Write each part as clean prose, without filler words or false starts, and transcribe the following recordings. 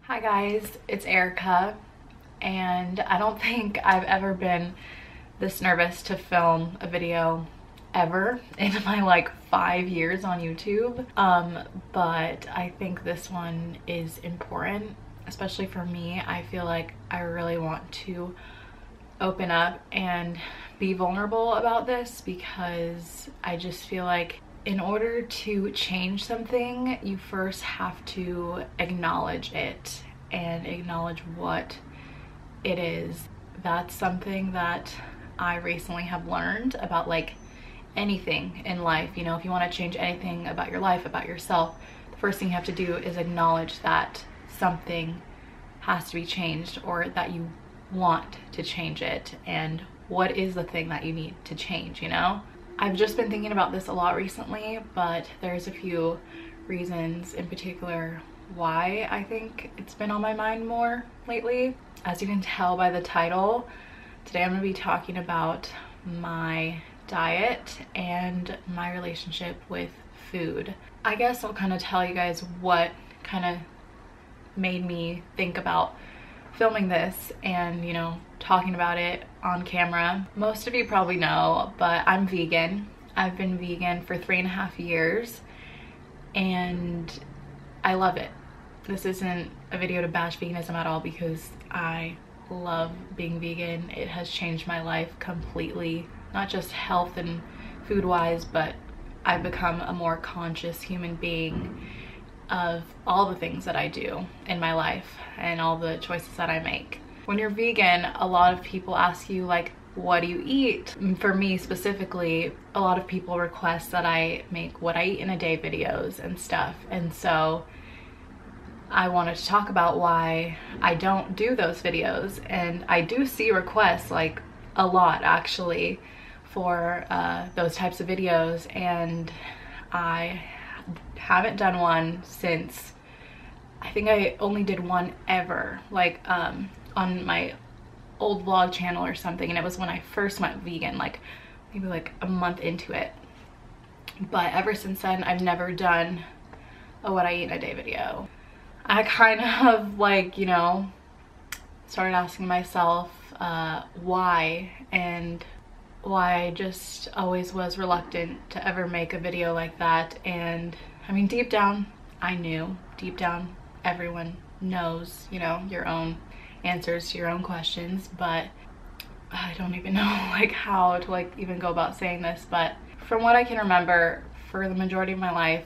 Hi guys, it's Erica, and I don't think I've ever been this nervous to film a video ever in my like 5 years on YouTube. But I think this one is important, especially for me. I feel like I really want to open up and be vulnerable about this because I just feel like in order to change something, you first have to acknowledge it and acknowledge what it is. That's something that I recently have learned about like anything in life. You know, if you want to change anything about your life, about yourself, the first thing you have to do is acknowledge that something has to be changed or that you want to change it, and what is the thing that you need to change, you know? I've just been thinking about this a lot recently, but there's a few reasons in particular why I think it's been on my mind more lately. As you can tell by the title, today I'm going to be talking about my diet and my relationship with food. I guess I'll kind of tell you guys what kind of made me think about filming this and, you know, talking about it on camera. Most of you probably know, but I'm vegan. I've been vegan for 3.5 years and I love it. This isn't a video to bash veganism at all because I love being vegan. It has changed my life completely, not just health and food wise, but I've become a more conscious human being of all the things that I do in my life and all the choices that I make. When you're vegan, a lot of people ask you like, what do you eat? For me specifically, a lot of people request that I make what I eat in a day videos and stuff, and so I wanted to talk about why I don't do those videos. And I do see requests like a lot actually for those types of videos, and I haven't done one since, I think I only did one ever, like on my old vlog channel or something, and it was when I first went vegan, like maybe like a month into it. But ever since then, I've never done a what I eat in a day video. I kind of like, you know, started asking myself why, and why I just always was reluctant to ever make a video like that. And I mean, deep down, I knew. Deep down, everyone knows, you know, your own answers to your own questions, but I don't even know like how to like even go about saying this. But from what I can remember, for the majority of my life,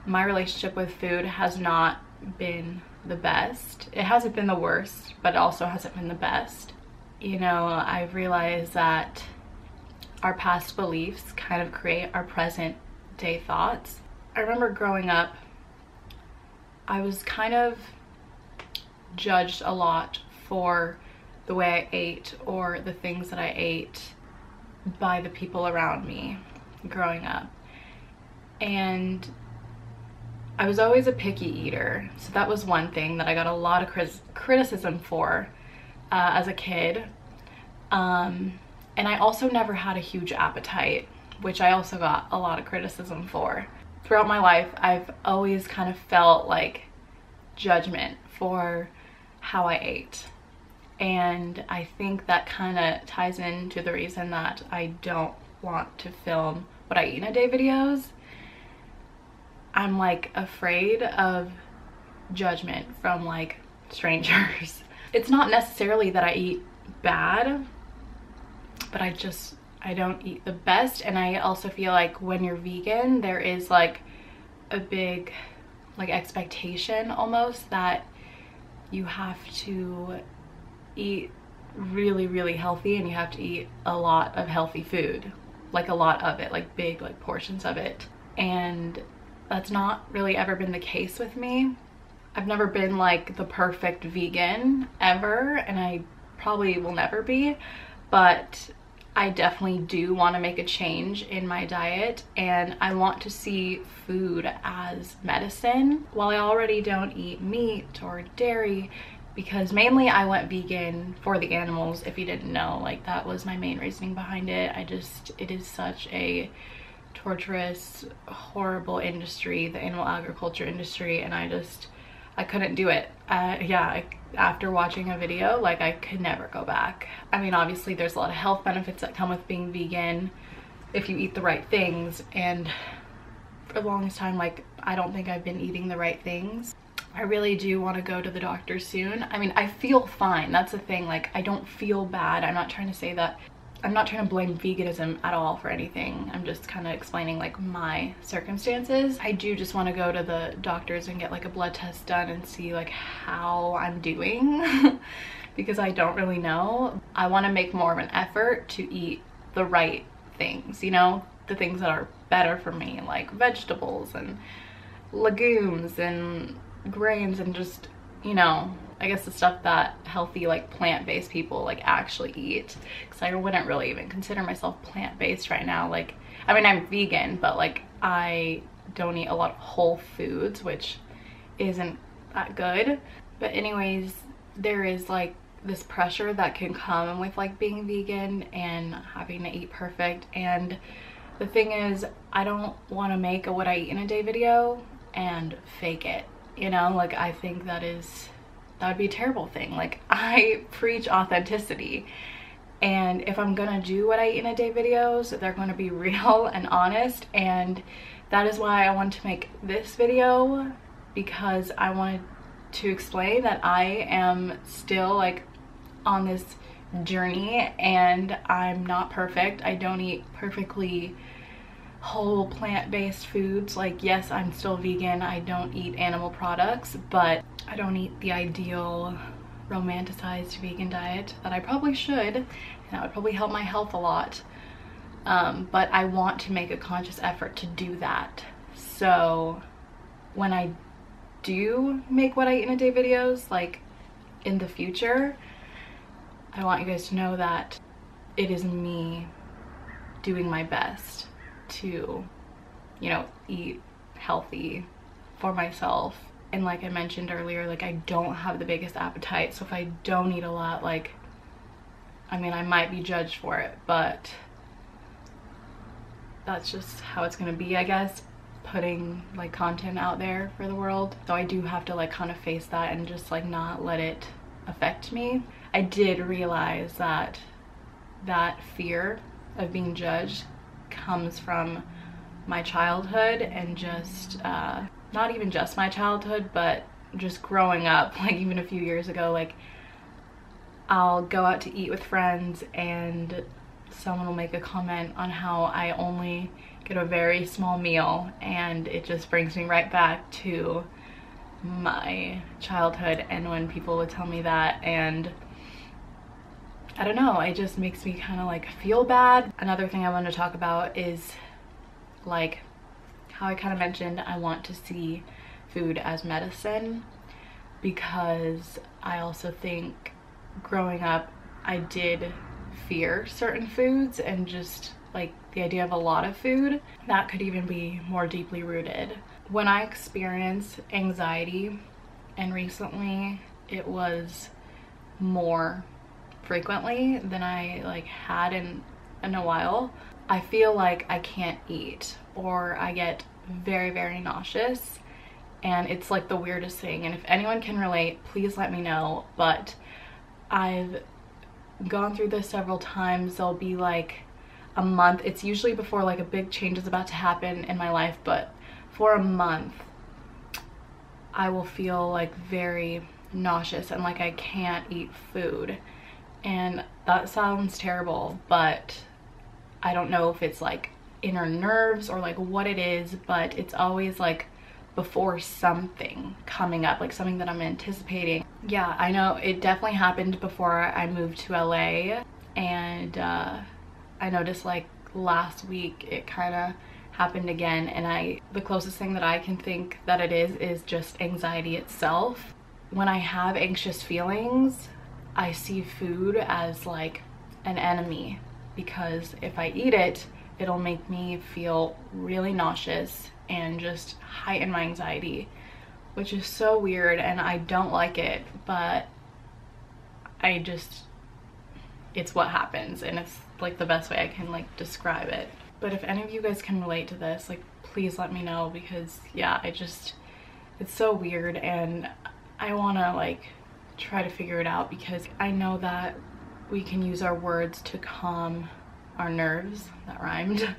my relationship with food has not been the best. It hasn't been the worst, but it also hasn't been the best. You know, I've realized that our past beliefs kind of create our present day thoughts. I remember growing up, I was kind of judged a lot for the way I ate or the things that I ate by the people around me growing up. And I was always a picky eater, so that was one thing that I got a lot of criticism for as a kid. And I also never had a huge appetite, which I also got a lot of criticism for. Throughout my life, I've always kind of felt like judgment for how I ate. And I think that kind of ties into the reason that I don't want to film what I eat in a day videos. I'm like afraid of judgment from like strangers. It's not necessarily that I eat bad, but I don't eat the best. And I also feel like when you're vegan, there is like a big like expectation almost that you have to eat really, really healthy, and you have to eat a lot of healthy food, like a lot of it, like big like portions of it. And that's not really ever been the case with me. I've never been like the perfect vegan ever, and I probably will never be, but I definitely do want to make a change in my diet, and I want to see food as medicine. While I already don't eat meat or dairy, because mainly I went vegan for the animals, if you didn't know, like that was my main reasoning behind it. It is such a torturous, horrible industry, the animal agriculture industry, and I couldn't do it. Yeah, after watching a video, like I could never go back. I mean, obviously there's a lot of health benefits that come with being vegan if you eat the right things, and for the longest time, like, I don't think I've been eating the right things. I really do want to go to the doctor soon. I mean, I feel fine. That's the thing. Like, I don't feel bad. I'm not trying to say that. I'm not trying to blame veganism at all for anything. I'm just kind of explaining like my circumstances. I do just want to go to the doctors and get like a blood test done and see like how I'm doing because I don't really know. I want to make more of an effort to eat the right things, you know, the things that are better for me, like vegetables and legumes and grains and just, you know, I guess the stuff that healthy like plant-based people like actually eat, because I wouldn't really even consider myself plant-based right now. Like, I mean, I'm vegan, but like I don't eat a lot of whole foods, which isn't that good. But anyways, there is like this pressure that can come with like being vegan and having to eat perfect. And the thing is, I don't want to make a what I eat in a day video and fake it, you know? Like, I think that would be a terrible thing. Like, I preach authenticity, and if I'm gonna do what I eat in a day videos, they're gonna be real and honest. And that is why I wanted to make this video, because I wanted to explain that I am still like on this journey and I'm not perfect. I don't eat perfectly whole plant-based foods. Like, yes, I'm still vegan. I don't eat animal products, but I don't eat the ideal romanticized vegan diet that I probably should, and that would probably help my health a lot. But I want to make a conscious effort to do that. So when I do make what I eat in a day videos, like in the future, I want you guys to know that it is me doing my best to, you know, eat healthy for myself. And like I mentioned earlier, like I don't have the biggest appetite, so if I don't eat a lot, like, I mean, I might be judged for it, but that's just how it's gonna be, I guess, putting like content out there for the world. So I do have to like kind of face that and just like not let it affect me. I did realize that that fear of being judged comes from my childhood, and just not even just my childhood, but just growing up. Like, even a few years ago, like I'll go out to eat with friends and someone will make a comment on how I only get a very small meal, and it just brings me right back to my childhood and when people would tell me that, and I don't know, it just makes me kind of like feel bad. Another thing I want to talk about is like how I kind of mentioned I want to see food as medicine, because I also think growing up I did fear certain foods, and just like the idea of a lot of food that could even be more deeply rooted. When I experience anxiety, and recently it was more frequently than I like had in a while, I feel like I can't eat, or I get very, very nauseous, and it's like the weirdest thing. And if anyone can relate, please let me know. But I've gone through this several times. There'll be like a month, it's usually before like a big change is about to happen in my life, but for a month I will feel like very nauseous and like I can't eat food. And that sounds terrible, but I don't know if it's like inner nerves or like what it is, but it's always like before something coming up, like something that I'm anticipating. Yeah, I know it definitely happened before I moved to LA, and I noticed like last week it kind of happened again, and the closest thing that I can think that it is just anxiety itself. When I have anxious feelings, I see food as like an enemy, because if I eat it, it'll make me feel really nauseous and just heighten my anxiety, which is so weird, and I don't like it, but it's what happens, and it's like the best way I can like describe it. But if any of you guys can relate to this, like please let me know, because yeah, It's so weird, and I want to like try to figure it out, because I know that we can use our words to calm our nerves. That rhymed.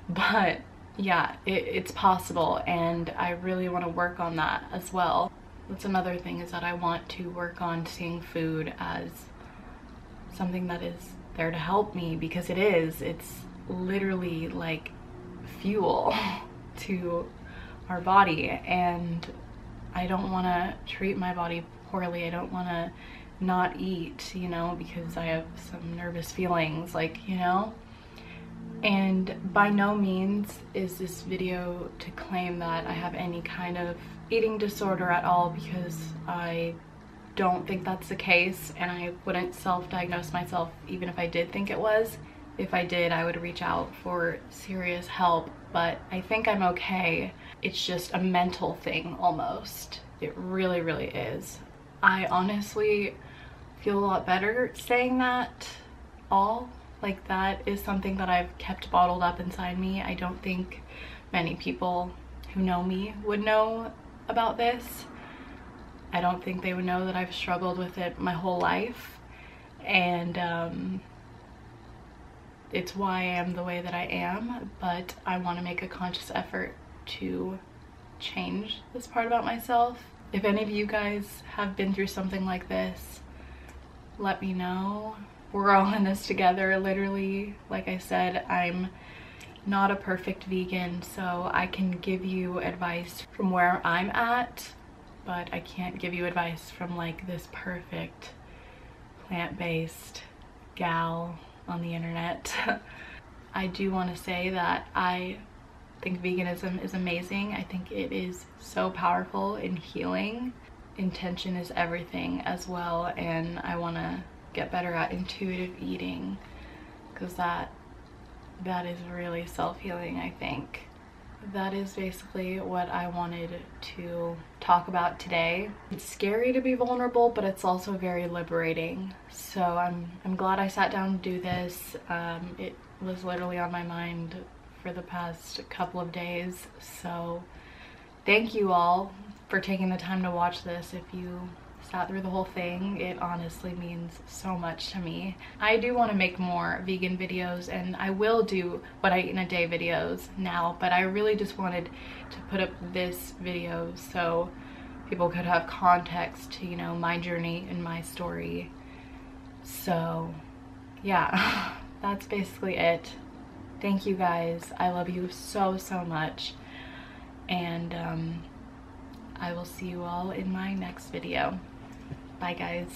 But yeah, it's possible, and I really want to work on that as well. That's another thing, is that I want to work on seeing food as something that is there to help me, because it is. It's literally like fuel to our body, and I don't want to treat my body poorly. I don't want to not eat, you know, because I have some nervous feelings, like, you know. And by no means is this video to claim that I have any kind of eating disorder at all, because I don't think that's the case, and I wouldn't self-diagnose myself even if I did think it was. If I did, I would reach out for serious help, but I think I'm okay. It's just a mental thing almost. It really, really is. I honestly feel a lot better saying that all. Like, that is something that I've kept bottled up inside me. I don't think many people who know me would know about this. I don't think they would know that I've struggled with it my whole life. And it's why I am the way that I am, but I want to make a conscious effort to change this part about myself. If any of you guys have been through something like this, let me know. We're all in this together, literally. Like I said, I'm not a perfect vegan, so I can give you advice from where I'm at, but I can't give you advice from like this perfect plant-based gal on the internet. I do want to say that I think veganism is amazing. I think it is so powerful in healing. Intention is everything as well, and I want to get better at intuitive eating, because that is really self-healing. I think that is basically what I wanted to talk about today. It's scary to be vulnerable, but it's also very liberating. So I'm glad I sat down to do this. It was literally on my mind for the past couple of days. So thank you all for taking the time to watch this. If you sat through the whole thing, it honestly means so much to me. I do want to make more vegan videos, and I will do what I eat in a day videos now, but I really just wanted to put up this video so people could have context to, you know, my journey and my story. So yeah, that's basically it. Thank you guys. I love you so, so much. And I will see you all in my next video. Bye guys.